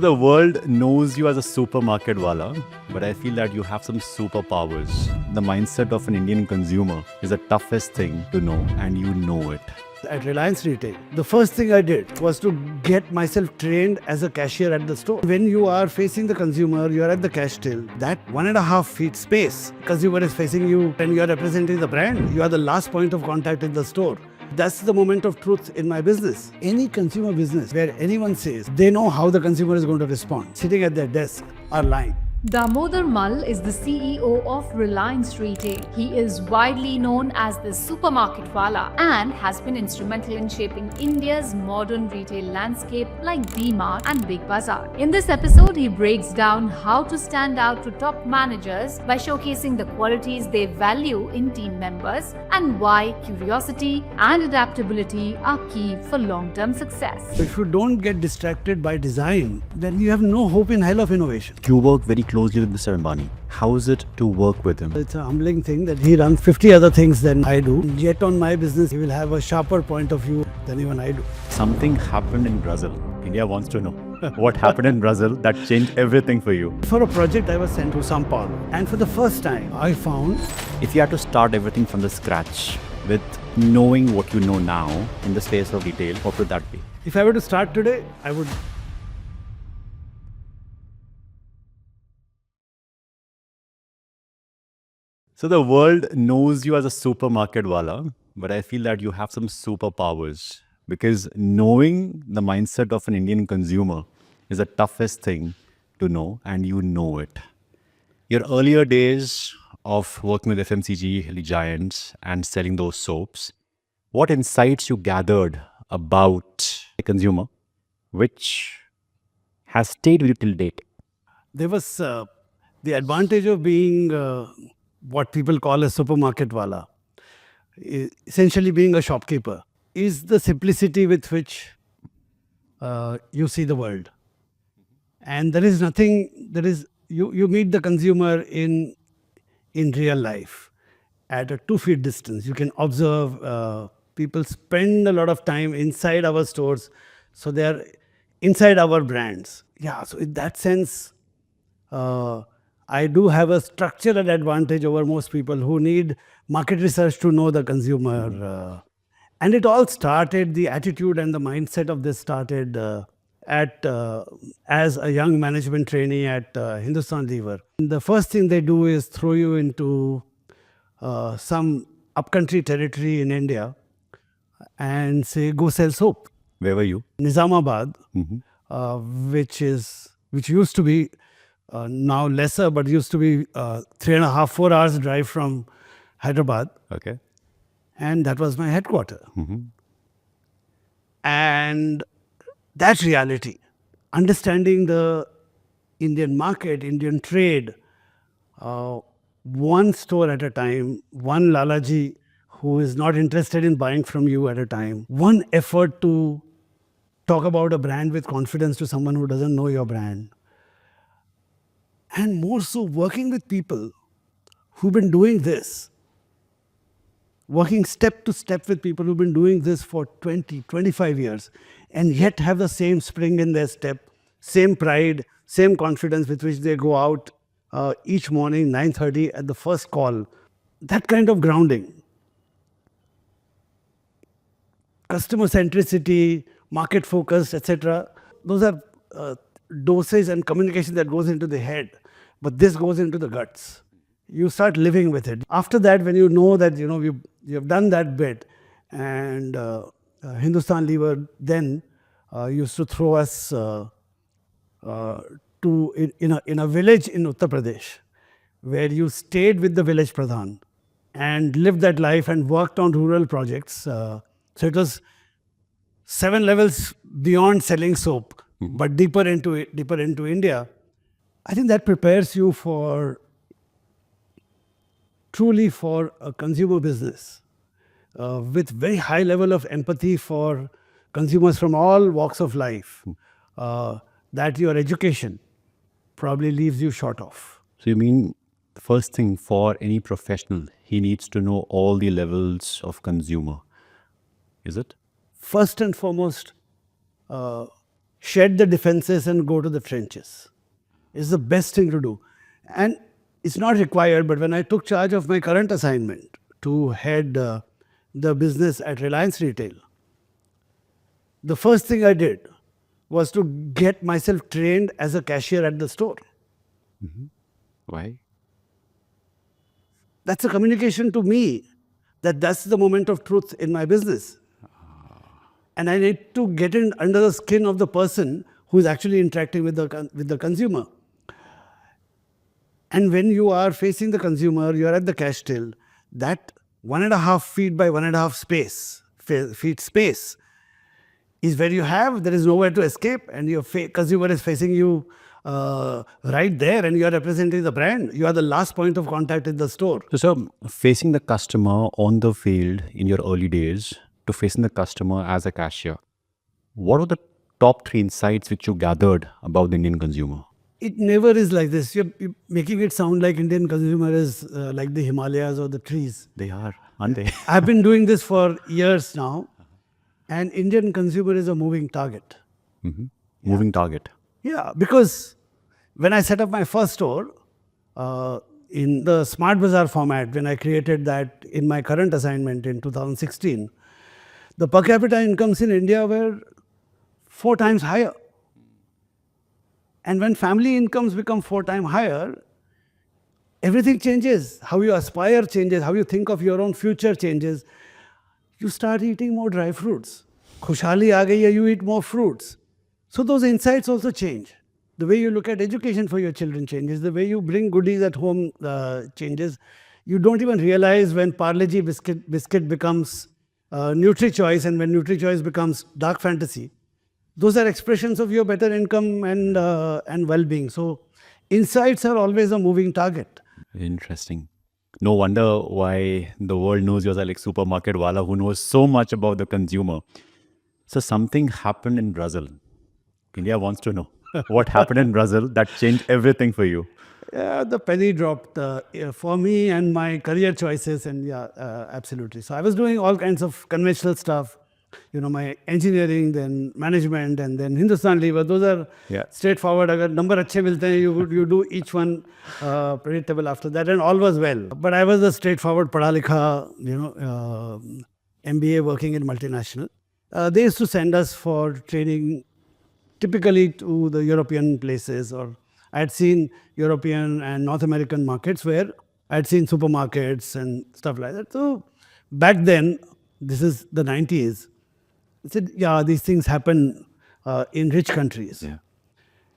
The world knows you as a supermarket wala, but I feel that you have some superpowers. The mindset of an Indian consumer is the toughest thing to know, and you know it. At Reliance Retail, the first thing I did was to get myself trained as a cashier at the store. When you are facing the consumer, you are at the cash till, that 1.5 feet space, consumer is facing you and you are representing the brand. You are the last point of contact in the store. That's the moment of truth in my business. Any consumer business where anyone says they know how the consumer is going to respond, sitting at their desk are lying. Damodar Mall is the CEO of Reliance Retail. He is widely known as the supermarket wala and has been instrumental in shaping India's modern retail landscape like D-Mart and Big Bazaar. In this episode, he breaks down how to stand out to top managers by showcasing the qualities they value in team members and why curiosity and adaptability are key for long-term success. If you don't get distracted by design, then you have no hope in hell of innovation. You work very closely with Mr. Ambani. How is it to work with him? It's a humbling thing that he runs 50 other things than I do. Yet on my business, he will have a sharper point of view than even I do. Something happened in Brazil. India wants to know. What happened in Brazil that changed everything for you? For a project, I was sent to São Paulo. And for the first time, I found If you had to start everything from the scratch with knowing what you know now in the space of retail, what would that be? if I were to start today, I would. So the world knows you as a supermarket wala, but I feel that you have some superpowers because knowing the mindset of an Indian consumer is the toughest thing to know, and you know it. Your earlier days of working with FMCG giants and selling those soaps, what insights you gathered about a consumer which has stayed with you till date? There was the advantage of being what people call a supermarket wala, essentially being a shopkeeper, is the simplicity with which you see the world. And there is nothing, you meet the consumer in real life at a 2 feet distance. You can observe people spend a lot of time inside our stores, so they are inside our brands. Yeah, so in that sense, I do have a structural advantage over most people who need market research to know the consumer. And it all started, the attitude and the mindset of this started as a young management trainee at Hindustan Lever. The first thing they do is throw you into some upcountry territory in India and say, go sell soap. Where were you? Nizamabad, which used to be now lesser, but used to be 3.5, 4 hours drive from Hyderabad. Okay. And that was my headquarter. And that reality, understanding the Indian market, Indian trade, one store at a time, one Lalaji who is not interested in buying from you at a time, one effort to talk about a brand with confidence to someone who doesn't know your brand. And more so, working with people who've been doing this, working step to step with people who've been doing this for 20, 25 years, and yet have the same spring in their step, same pride, same confidence with which they go out each morning, 9:30 at the first call. That kind of grounding, customer centricity, market focus, etc. Those are doses and communication that goes into the head, but this goes into the guts. You start living with it. After that, when you know that you have done that bit, and Hindustan Lever then used to throw us in a village in Uttar Pradesh, where you stayed with the village pradhan and lived that life and worked on rural projects. So it was 7 levels beyond selling soap, but deeper into India. I think that prepares you truly for a consumer business with very high level of empathy for consumers from all walks of life that your education probably leaves you short of. So you mean the first thing for any professional, he needs to know all the levels of consumer, is it? First and foremost, shed the defenses and go to the trenches. It's the best thing to do. And it's not required, but when I took charge of my current assignment to head the business at Reliance Retail, the first thing I did was to get myself trained as a cashier at the store. Why? That's a communication to me that that's the moment of truth in my business. And I need to get in under the skin of the person who is actually interacting with the consumer. And when you are facing the consumer, you are at the cash till, that 1.5 feet by 1.5 feet space is where you have, there is nowhere to escape, and your consumer is facing you right there, and you are representing the brand. You are the last point of contact in the store. So, sir, facing the customer on the field in your early days to facing the customer as a cashier, what were the top 3 insights which you gathered about the Indian consumer? It never is like this. You're making it sound like Indian consumer is like the Himalayas or the trees. They are, aren't they? I've been doing this for years now, and Indian consumer is a moving target. Moving target. Yeah, because when I set up my first store in the Smart Bazaar format, when I created that in my current assignment in 2016, the per capita incomes in India were 4 times higher. And when family incomes become 4 times higher, everything changes. How you aspire changes, how you think of your own future changes. You start eating more dry fruits. Khushhali aa gayi hai, you eat more fruits. So those insights also change. The way you look at education for your children changes. The way you bring goodies at home changes. You don't even realize when Parle-G biscuit becomes Nutri-Choice, and when Nutri-Choice becomes dark fantasy. Those are expressions of your better income and well-being. So insights are always a moving target. Interesting. No wonder why the world knows you as a like supermarket wala who knows so much about the consumer. So something happened in Brazil. India wants to know what happened in Brazil that changed everything for you. Yeah, the penny dropped for me and my career choices, and absolutely. So I was doing all kinds of conventional stuff, my engineering, then management, and then Hindustan Lever. Those are straightforward. Agar number अच्छे मिलते हैं, you do each one predictable after that, and all was well. But I was a straightforward पढ़ा लिखा, MBA working in multinational. They used to send us for training, typically to the European places, or I had seen European and North American markets where I had seen supermarkets and stuff like that. So back then, this is the 90s, I said, yeah, these things happen in rich countries. Yeah.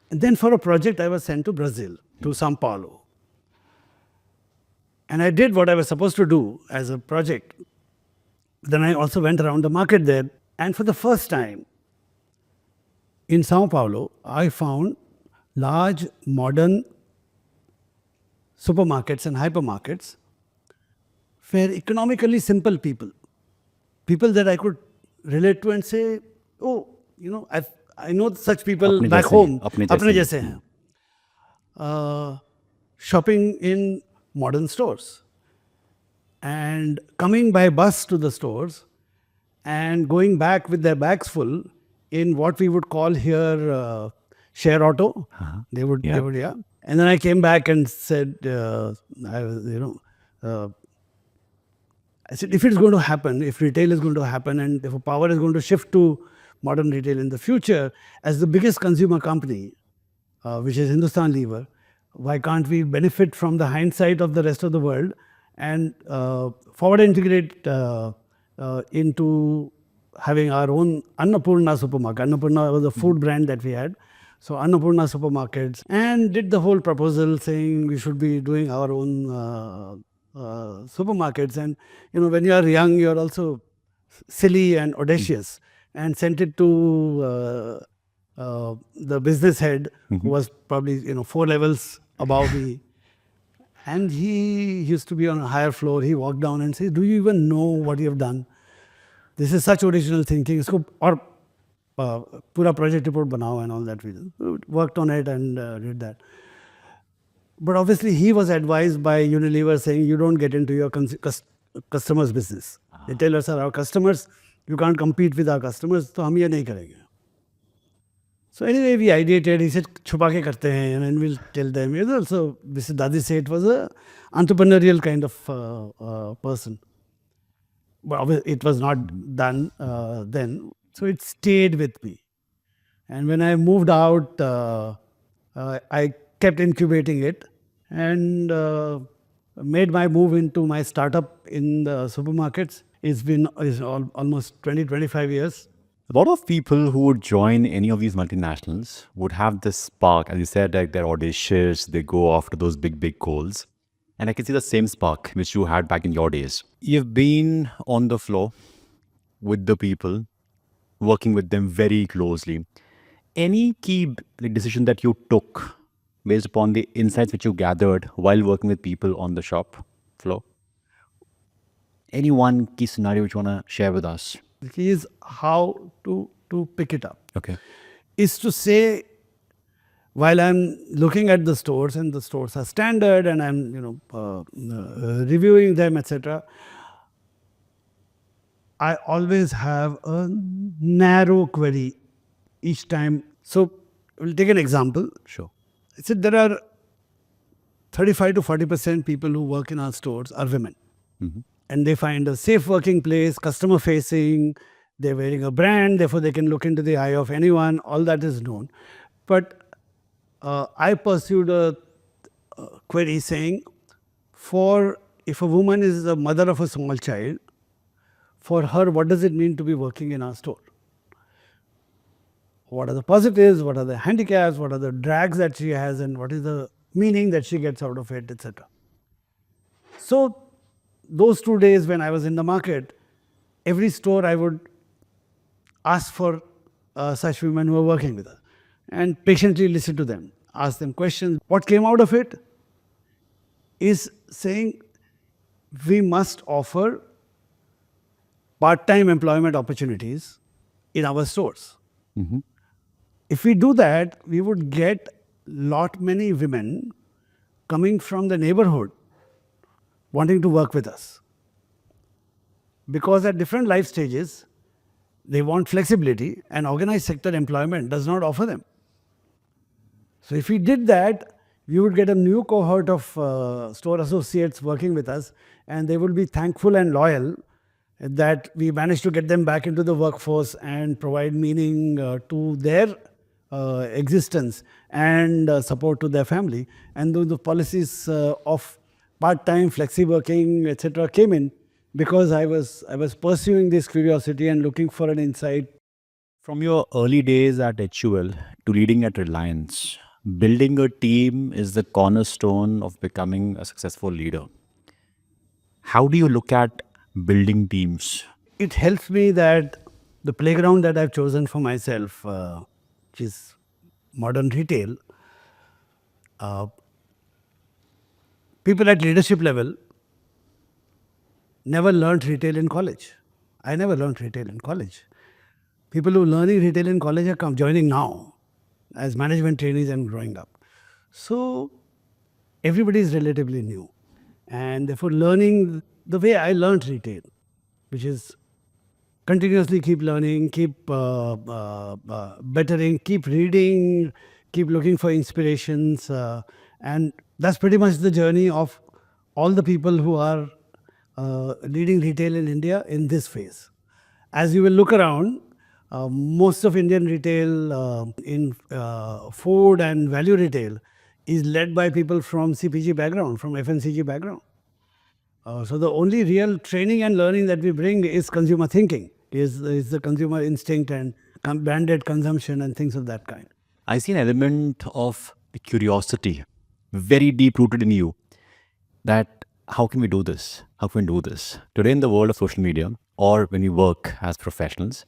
And then for a project, I was sent to Brazil, to Sao Paulo. And I did what I was supposed to do as a project. Then I also went around the market there. And for the first time in Sao Paulo, I found large modern supermarkets and hypermarkets where economically simple people that I could relate to and say, oh, I know such people back home, apne jaise hain. Shopping in modern stores and coming by bus to the stores and going back with their bags full in what we would call here share auto. They would. And then I came back and said, I said, if it's going to happen, if retail is going to happen, and if power is going to shift to modern retail in the future, as the biggest consumer company, which is Hindustan Lever, why can't we benefit from the hindsight of the rest of the world and forward integrate into having our own Annapurna supermarket. Annapurna was a food brand that we had. So Annapurna supermarkets, and did the whole proposal saying we should be doing our own supermarkets. And when you are young, you are also silly and audacious, and sent it to the business head, who was probably 4 levels above me. And he used to be on a higher floor. He walked down and said, do you even know what you have done? This is such original thinking. Isko aur pura project report banao and all that. We worked on it and did that. But obviously he was advised by Unilever saying, you don't get into your customers' business. Retailers are our customers. You can't compete with our customers. So hum ye nahi karenge. So anyway, we ideated. He said, "Chupa ke karte hain," and then we'll tell them. So Mr. Dadi said it was a entrepreneurial kind of person. But it was not done then, so it stayed with me. And when I moved out, I kept incubating it and made my move into my startup in the supermarkets. It's been almost 20-25 years. A lot of people who would join any of these multinationals would have this spark. As you said, like they're audacious, they go after those big goals. And I can see the same spark which you had back in your days. You've been on the floor with the people, working with them very closely. Any key decision that you took based upon the insights which you gathered while working with people on the shop floor? Any one key scenario which you want to share with us? The key is how to pick it up. Okay. Is to say, while I'm looking at the stores and the stores are standard and I'm reviewing them, etc., I always have a narrow query each time. So we'll take an example. Sure. I said there are 35 to 40% people who work in our stores are women. And they find a safe working place, customer facing, they're wearing a brand, therefore they can look into the eye of anyone, all that is known. But I pursued a query saying, if a woman is the mother of a small child, for her, what does it mean to be working in our store? What are the positives, what are the handicaps, what are the drags that she has, and what is the meaning that she gets out of it, etc. So those 2 days when I was in the market, every store I would ask for such women who are working with us and patiently listen to them, ask them questions. What came out of it is saying we must offer part-time employment opportunities in our stores. If we do that, we would get many women coming from the neighborhood wanting to work with us. Because at different life stages, they want flexibility and organized sector employment does not offer them. So if we did that, we would get a new cohort of store associates working with us, and they would be thankful and loyal that we managed to get them back into the workforce and provide meaning to their existence and support to their family. And the policies of part-time, flexi working, etc., came in because I was pursuing this curiosity and looking for an insight. From your early days at HUL to leading at Reliance, building a team is the cornerstone of becoming a successful leader. How do you look at building teams? It helps me that the playground that I've chosen for myself, which is modern retail, people at leadership level never learned retail in college. I never learned retail in college. People who are learning retail in college are joining now as management trainees and growing up. So everybody is relatively new. And therefore learning the way I learned retail, which is continuously keep learning, keep bettering, keep reading, keep looking for inspirations. And that's pretty much the journey of all the people who are leading retail in India in this phase. As you will look around, most of Indian retail in food and value retail is led by people from CPG background, from FMCG background. So the only real training and learning that we bring is consumer thinking, is the consumer instinct and branded consumption and things of that kind. I see an element of curiosity very deep rooted in you, that how can we do this? How can we do this? Today in the world of social media, or when we work as professionals,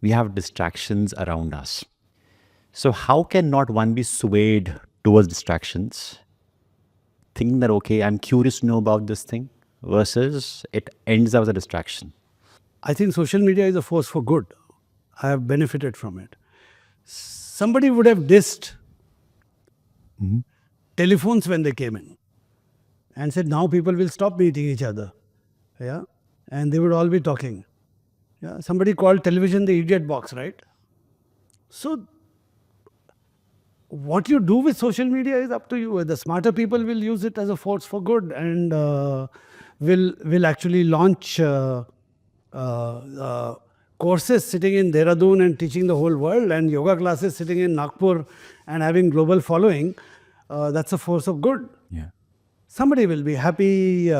we have distractions around us. So how can not one be swayed towards distractions, thinking that, okay, I'm curious to know about this thing, versus it ends up as a distraction? I think social media is a force for good. I have benefited from it. Somebody would have dissed telephones when they came in and said, now people will stop meeting each other. Yeah. And they would all be talking. Yeah. Somebody called television the idiot box, right? So what you do with social media is up to you. The smarter people will use it as a force for good, and will actually launch courses sitting in Dehradun and teaching the whole world, and yoga classes sitting in Nagpur and having global following. That's a force of good. Yeah. Somebody will be happy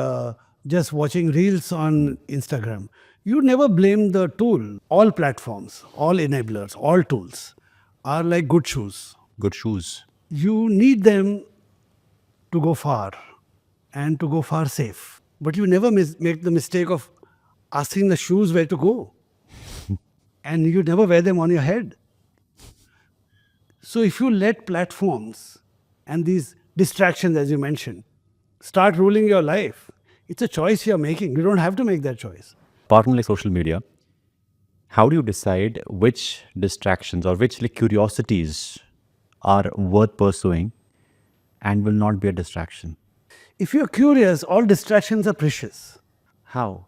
just watching reels on Instagram. You never blame the tool. All platforms, all enablers, all tools are like good shoes. Good shoes. You need them to go far and to go far safe. But you never make the mistake of asking the shoes where to go. And you never wear them on your head. So if you let platforms and these distractions, as you mentioned, start ruling your life, it's a choice you're making. You don't have to make that choice. Apart from like social media, how do you decide which distractions or which like curiosities are worth pursuing and will not be a distraction? If you're curious, all distractions are precious. How?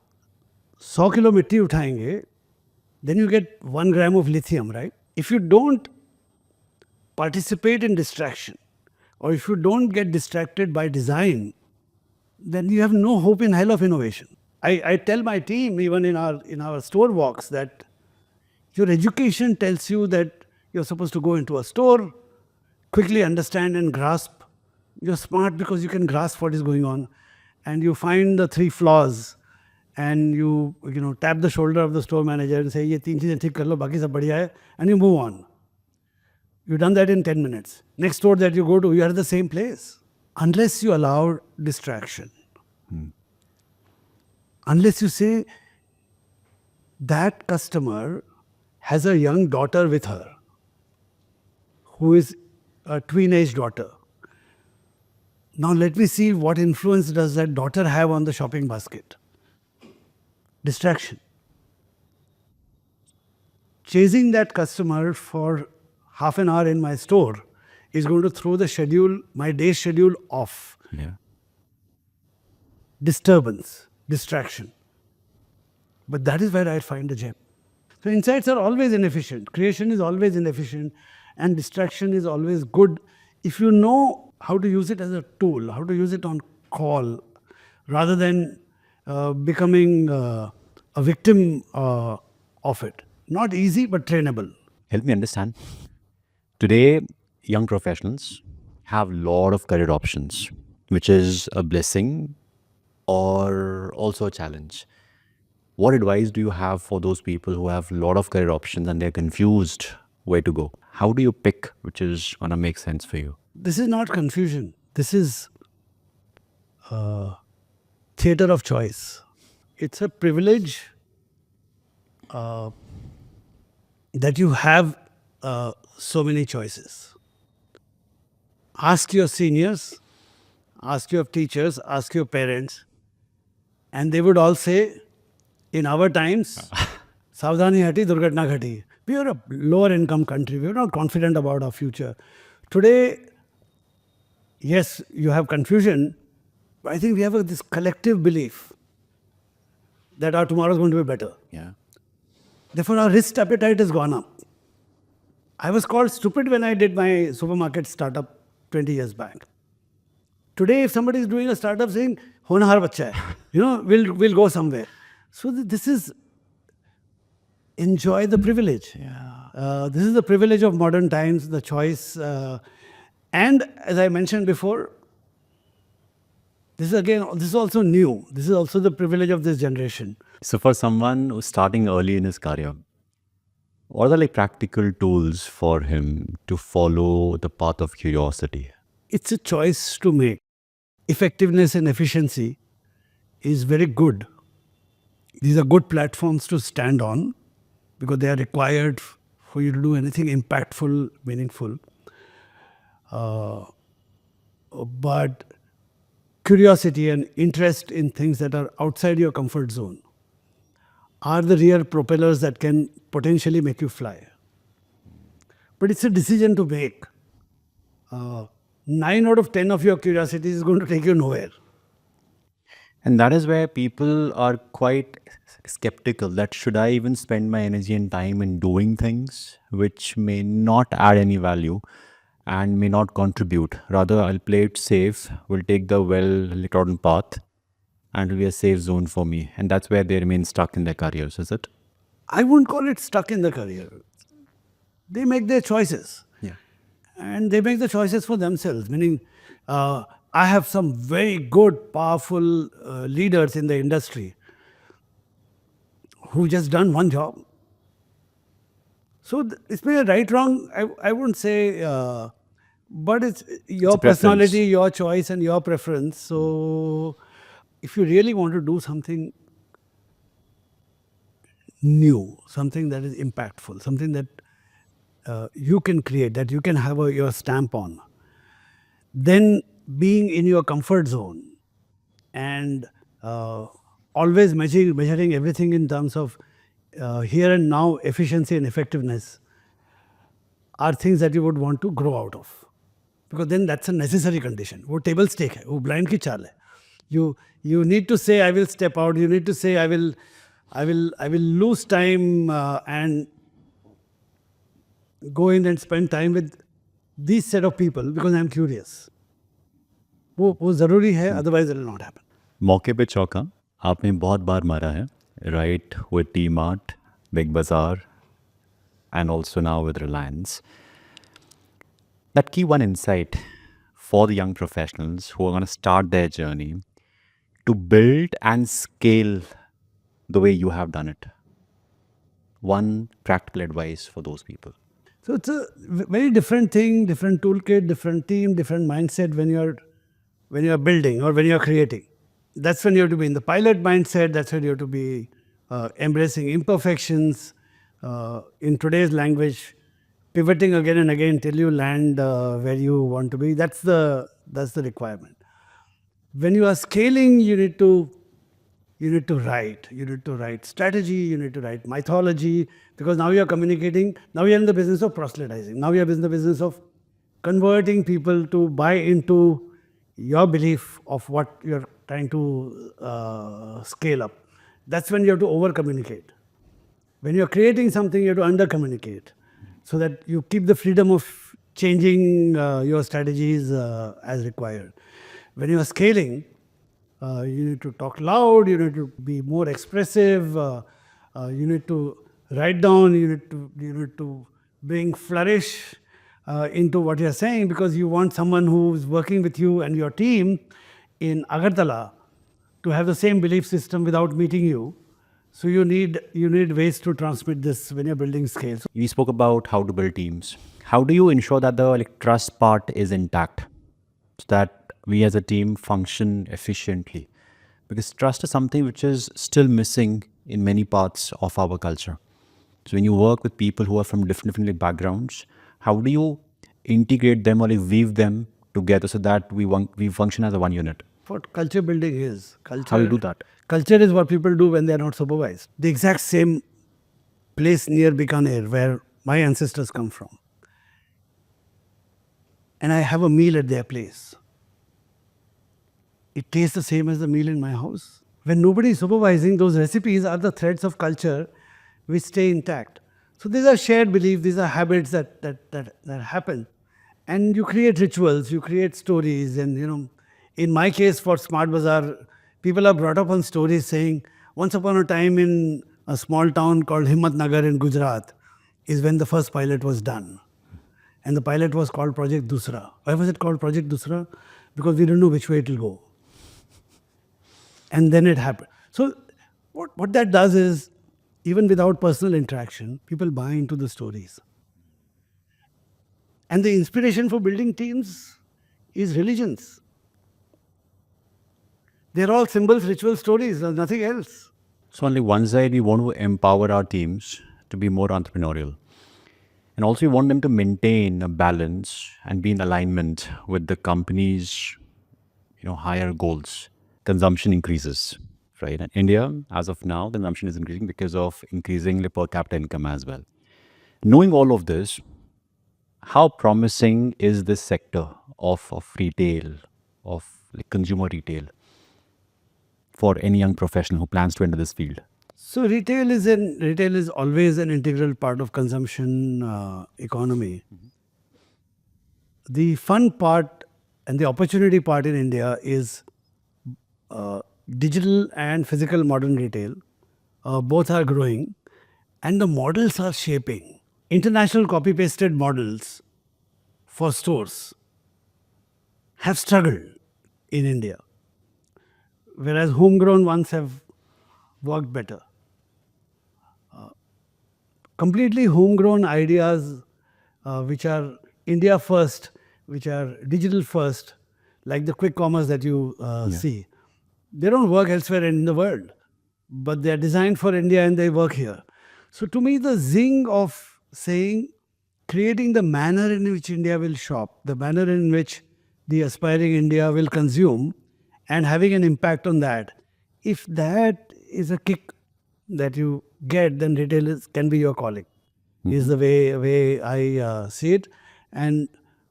100 kilo mitti uthayenge, then you get 1 gram of lithium, right? If you don't participate in distraction, or if you don't get distracted by design, then you have no hope in hell of innovation. I tell my team, even in our store walks, that your education tells you that you're supposed to go into a store, quickly understand and grasp. You're smart because you can grasp what is going on, and you find the 3 flaws, and you tap the shoulder of the store manager and say, "Ye 3 cheezein theek kar lo, baki sab badhiya hai," and you move on. You've done that in 10 minutes. Next store that you go to, you are at the same place. Unless you allow distraction. Unless you say, that customer has a young daughter with her, who is a tween-age daughter. Now let me see what influence does that daughter have on the shopping basket. Distraction. Chasing that customer for half an hour in my store is going to throw my day schedule off. Yeah. Disturbance, distraction. But that is where I find the gem. So insights are always inefficient. Creation is always inefficient. And distraction is always good if you know how to use it as a tool, how to use it on call, rather than becoming a victim of it. Not easy, but trainable. Help me understand. Today, young professionals have a lot of career options, which is a blessing or also a challenge. What advice do you have for those people who have a lot of career options and they're confused where to go? How do you pick which is going to make sense for you? This is not confusion. This is theater of choice. It's a privilege that you have so many choices. Ask your seniors, ask your teachers, ask your parents, and they would all say, in our times, Savdhani hati, Durghatna ghati. We are a lower income country. We are not confident about our future. Today, yes, you have confusion, but I think we have this collective belief that our tomorrow is going to be better. Yeah. Therefore, our risk appetite has gone up. I was called stupid when I did my supermarket startup 20 years back. Today, if somebody is doing a startup saying, "Honhar bacha hai," we'll go somewhere. So this is enjoy the privilege. Yeah. This is the privilege of modern times, the choice. And as I mentioned before, this is also new. This is also the privilege of this generation. So for someone who's starting early in his career, what are the like practical tools for him to follow the path of curiosity? It's a choice to make. Effectiveness and efficiency is very good. These are good platforms to stand on because they are required for you to do anything impactful, meaningful. But curiosity and interest in things that are outside your comfort zone are the real propellers that can potentially make you fly. But it's a decision to make. 9 out of 10 of your curiosity is going to take you nowhere. And that is where people are quite skeptical that should I even spend my energy and time in doing things which may not add any value and may not contribute. Rather, I'll play it safe, will take the well-trodden path, and it will be a safe zone for me. And that's where they remain stuck in their careers, is it? I wouldn't call it stuck in the career. They make their choices. Yeah. And they make the choices for themselves. Meaning, I have some very good, powerful leaders in the industry who just done one job. So it's been a right wrong. I wouldn't say, but it's your a preference. personality, your choice, and your preference. So if you really want to do something new, something that is impactful, something that you can create, that you can have your stamp on, then being in your comfort zone and always measuring everything in terms of here and now efficiency and effectiveness are things that you would want to grow out of, because then that's a necessary condition. वो table stake है, वो blind की चाल है. You need to say I will step out. You need to say I will lose time and go in and spend time with these set of people because I'm curious. वो ज़रूरी है, otherwise it will not happen. मौके पे चौका आपने बहुत बार मारा है, right? With T-Mart, Big Bazaar, and also now with Reliance. That key one insight for the young professionals who are going to start their journey to build and scale the way you have done it. One practical advice for those people. So it's a very different thing, different toolkit, different team, different mindset when you're building or when you're creating. That's when you have to be in the pilot mindset. That's when you have to be embracing imperfections. In today's language, pivoting again and again till you land where you want to be. That's the requirement. When you are scaling, you need to write. You need to write strategy. You need to write mythology, because now you are communicating. Now you are in the business of proselytizing. Now you are in the business of converting people to buy into your belief of what you are trying to scale up. That's when you have to over communicate. When you are creating something, you have to under communicate, so that you keep the freedom of changing your strategies as required. When you are scaling, you need to talk loud, you need to be more expressive, you need to write down, you need to bring flourish into what you are saying, because you want someone who is working with you and your team in Agartala to have the same belief system without meeting you. So you need ways to transmit this when you're building scale. You spoke about how to build teams. How do you ensure that the trust part is intact, so that we as a team function efficiently? Because trust is something which is still missing in many parts of our culture. So when you work with people who are from different backgrounds, how do you integrate them or weave them together so that we function as a one unit? What culture building is. How do you do that? Culture is what people do when they are not supervised. The exact same place near Bikaner where my ancestors come from, and I have a meal at their place, it tastes the same as the meal in my house. When nobody is supervising, those recipes are the threads of culture which stay intact. So these are shared beliefs, these are habits that happen. And you create rituals, you create stories. And in my case for Smart Bazaar, people are brought up on stories saying, once upon a time in a small town called Himmatnagar in Gujarat is when the first pilot was done. And the pilot was called Project Dusra. Why was it called Project Dusra? Because we didn't know which way it will go. And then it happened. So what that does is, even without personal interaction, people buy into the stories. And the inspiration for building teams is religions. They're all symbols, ritual stories, there's nothing else. So on the one side, we want to empower our teams to be more entrepreneurial. And also we want them to maintain a balance and be in alignment with the company's higher goals. Consumption increases, right? In India, as of now, consumption is increasing because of increasing the per capita income as well. Knowing all of this, how promising is this sector of retail, of consumer retail, for any young professional who plans to enter this field? So retail is always an integral part of consumption economy. The fun part and the opportunity part in India is digital and physical modern retail. Both are growing, and the models are shaping. International copy pasted models for stores have struggled in India, whereas homegrown ones have worked better. Completely homegrown ideas, which are India first, which are digital first, like the quick commerce that you see, they don't work elsewhere in the world, but they are designed for India and they work here. So to me, the zing of saying, creating the manner in which India will shop, the manner in which the aspiring India will consume, and having an impact on that, if that is a kick that you get, then retail can be your calling. Is the way I see it. And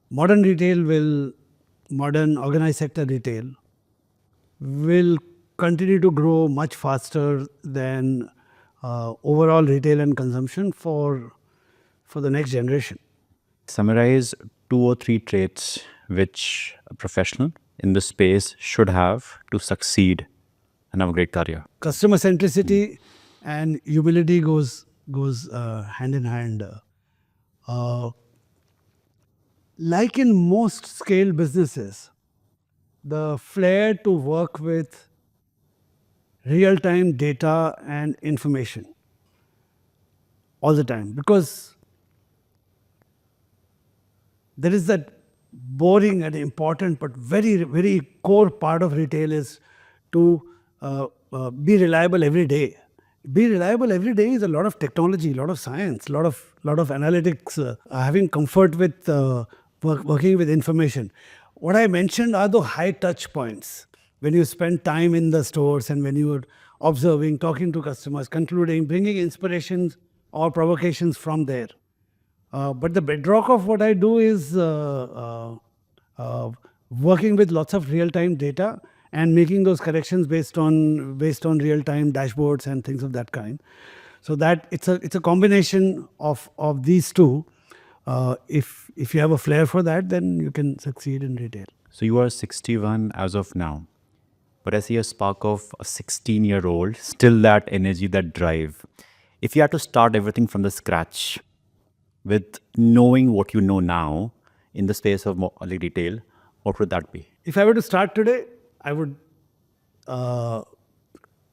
modern retail will, modern organized sector retail will continue to grow much faster than overall retail and consumption for the next generation. Summarize 2 or 3 traits which a professional in this space should have to succeed and have a great career. Customer centricity and humility goes hand in hand. Like in most scale businesses, the flair to work with real-time data and information all the time, because there is that boring and important but very, very core part of retail is to be reliable every day. Be reliable every day is a lot of technology, a lot of science, a lot of analytics, having comfort with working with information. What I mentioned are the high touch points. When you spend time in the stores and when you are observing, talking to customers, concluding, bringing inspirations or provocations from there. But the bedrock of what I do is working with lots of real-time data and making those corrections based on real-time dashboards and things of that kind. So that it's a combination of these two. If you have a flair for that, then you can succeed in retail. So you are 61 as of now, but I see a spark of a 16-year-old, still that energy, that drive. If you had to start everything from the scratch with knowing what you know now in the space of like retail, what would that be? If I were to start today, I would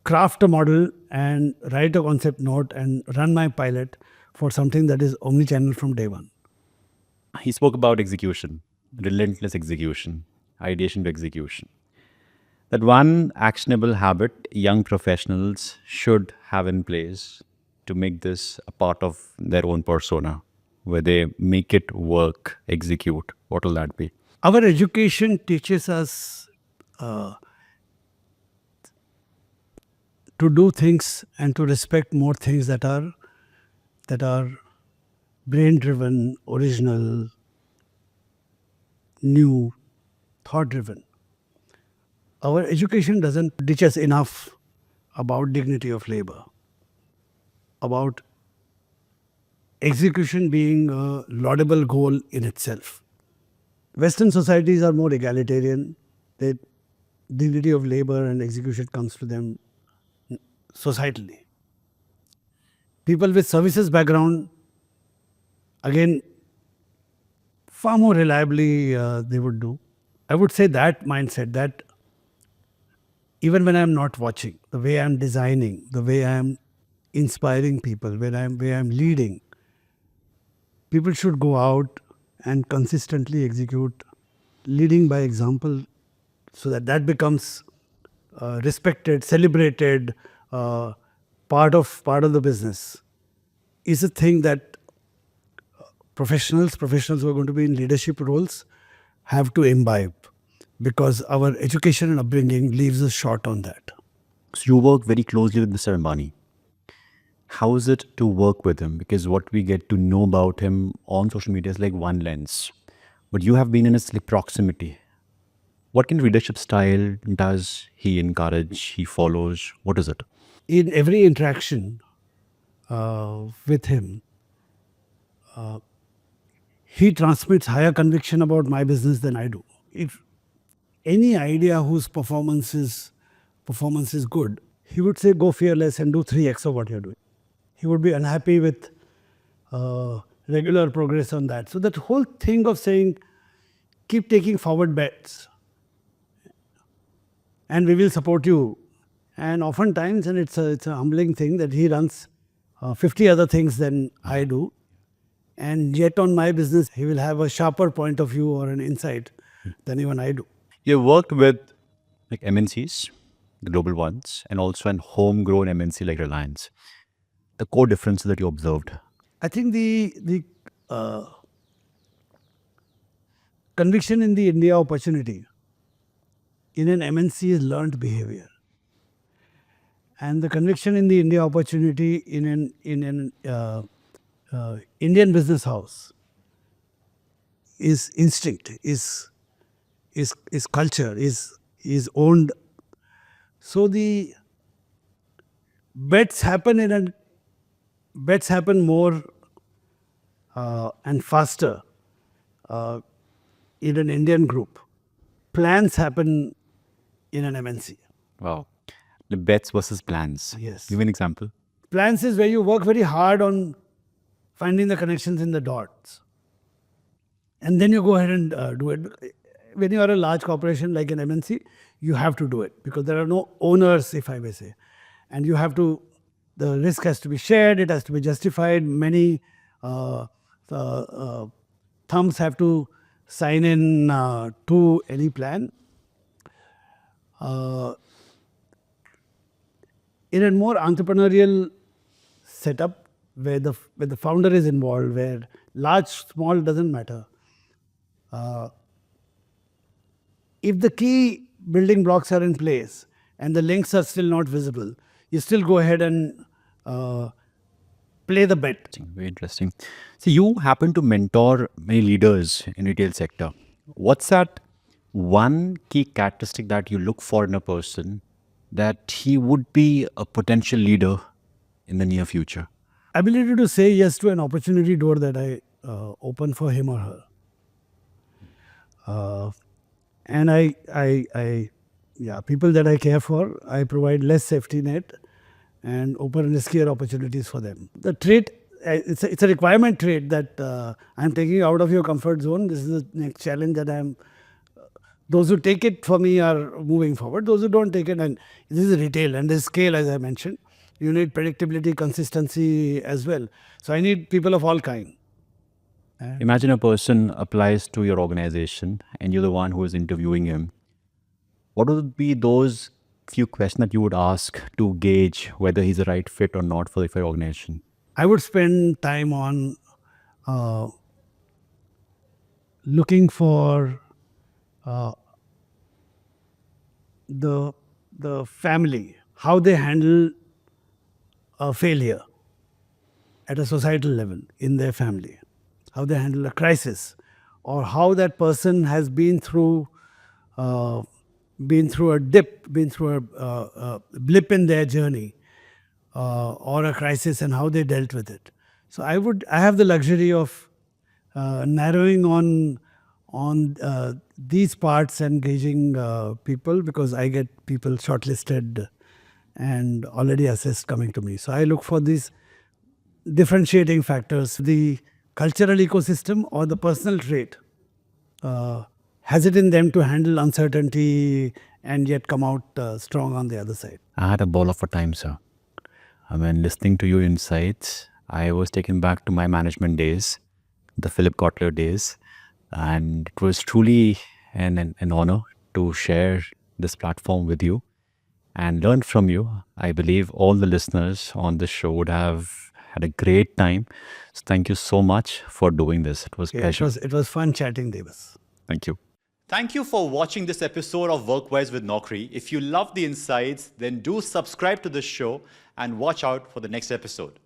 craft a model and write a concept note and run my pilot for something that is omnichannel from day one. He spoke about execution, relentless execution, ideation to execution. That one actionable habit young professionals should have in place to make this a part of their own persona, where they make it work, execute. What will that be? Our education teaches us to do things and to respect more things that are brain-driven, original, new, thought-driven. Our education doesn't teach us enough about dignity of labor, about execution being a laudable goal in itself. Western societies are more egalitarian. The dignity of labor and execution comes to them societally. People with services background, again, far more reliably they would do. I would say that mindset, that even when I'm not watching, the way I'm designing, the way I'm inspiring people, where I'm leading, people should go out and consistently execute, leading by example, so that becomes respected, celebrated, part of the business. Is a thing that professionals who are going to be in leadership roles have to imbibe, because our education and upbringing leaves us short on that. So you work very closely with Mr. Ambani. How is it to work with him? Because what we get to know about him on social media is like one lens, but you have been in his like proximity. What kind of leadership style does he encourage? He follows? What is it? In every interaction with him, he transmits higher conviction about my business than I do. If any idea whose performance is good, he would say go fearless and do 3x of what you're doing. He would be unhappy with regular progress on that. So that whole thing of saying keep taking forward bets and we will support you. And oftentimes, and it's a humbling thing that he runs 50 other things than I do. And yet on my business, he will have a sharper point of view or an insight than even I do. You worked with like MNCs, the global ones, and also an homegrown MNC like Reliance. The core differences that you observed. I think the conviction in the India opportunity in an MNC is learned behavior. And the conviction in the India opportunity in an Indian business house is instinct, is culture, is owned. So the bets happen more and faster in an Indian group. Plans happen in an MNC. Wow. The bets versus plans. Yes. Give me an example. Plans is where you work very hard on finding the connections in the dots. And then you go ahead and do it. When you are a large corporation like an MNC, you have to do it because there are no owners, if I may say. And you have to, the risk has to be shared, it has to be justified. Many thumbs have to sign in to any plan. In a more entrepreneurial setup where the founder is involved, where large, small doesn't matter. If the key building blocks are in place and the links are still not visible, you still go ahead and play the bet. Very interesting. So you happen to mentor many leaders in retail sector. What's that one key characteristic that you look for in a person that he would be a potential leader in the near future? Ability to say yes to an opportunity door that I open for him or her. And people that I care for, I provide less safety net and open riskier opportunities for them. The trait, it's a requirement trait that I'm taking you out of your comfort zone. This is the next challenge that those who take it for me are moving forward. Those who don't take it, and this is retail and this scale, as I mentioned, you need predictability, consistency as well. So I need people of all kinds. Imagine a person applies to your organization and you're the one who is interviewing him. What would be those few questions that you would ask to gauge whether he's the right fit or not for your organization? I would spend time on looking for the family, how they handle a failure at a societal level in their family, how they handle a crisis, or how that person has been through a dip, been through a blip in their journey, or a crisis, and how they dealt with it. So I have the luxury of narrowing on these parts and gauging people, because I get people shortlisted and already assessed coming to me. So I look for these differentiating factors, the cultural ecosystem or the personal trait. Has it in them to handle uncertainty and yet come out strong on the other side? I had a ball of a time, sir. I mean, listening to your insights, I was taken back to my management days, the Philip Kotler days. And it was truly an honor to share this platform with you and learn from you. I believe all the listeners on this show would have had a great time. So thank you so much for doing this. It was a pleasure. It was fun chatting, Devas. Thank you. Thank you for watching this episode of WorkWise with Naukri. If you love the insights, then do subscribe to this show and watch out for the next episode.